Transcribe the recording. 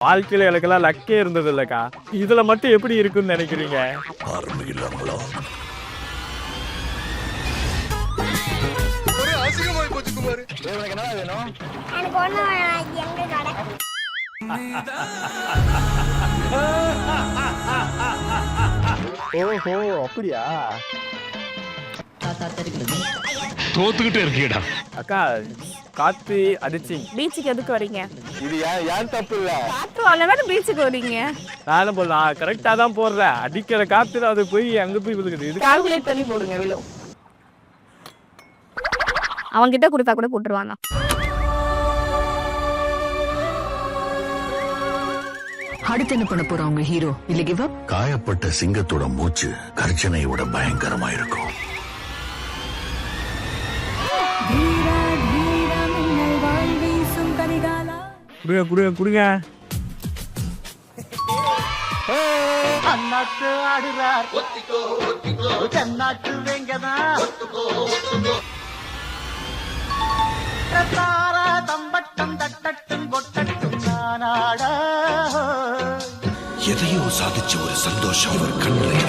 வாழ்க்கையில எனக்கெல்லாம் லக்கே இருந்தது இல்லக்கா. இதுல மட்டும் எப்படி இருக்குன்னு நினைக்கிறீங்க? ஓஹோ அப்படியா? தோத்துக்கிட்டே இருக்கீடா. அக்கா காத்து அடிச்சி பீச்சுக்கு எதுக்கு வரீங்க? இது ஏன் தப்பு இல்ல. காத்து வரலன்னா பீச்சுக்கு வரீங்க. நானும் போடலாம், கரெக்டா தான் போடுறேன். அடிக்கிற காத்துல அது போய் அங்க போய் விழுகுது. இது கால்குலேட் பண்ணி போடுங்க விழும். அவங்க கிட்ட கொடுத்தா கூட போட்டுருவாங்க. அடுத்து என்ன பண்ண போறவங்க ஹீரோ இல்ல கிவ் அப்? காயப்பட்ட சிங்கத்தோட மூச்சு கர்ஜனையோட பயங்கரமா இருக்கும். குடுங்க குடுங்க குடுங்க. அண்ணாத்து ஆடுறார் தென்னாட்டு வெங்கதான் தம்பட்டம் தட்டட்டும் கொட்டட்டும் நானாட எதையோ சாதிச்ச ஒரு சந்தோஷம் இவர் கண்ணில்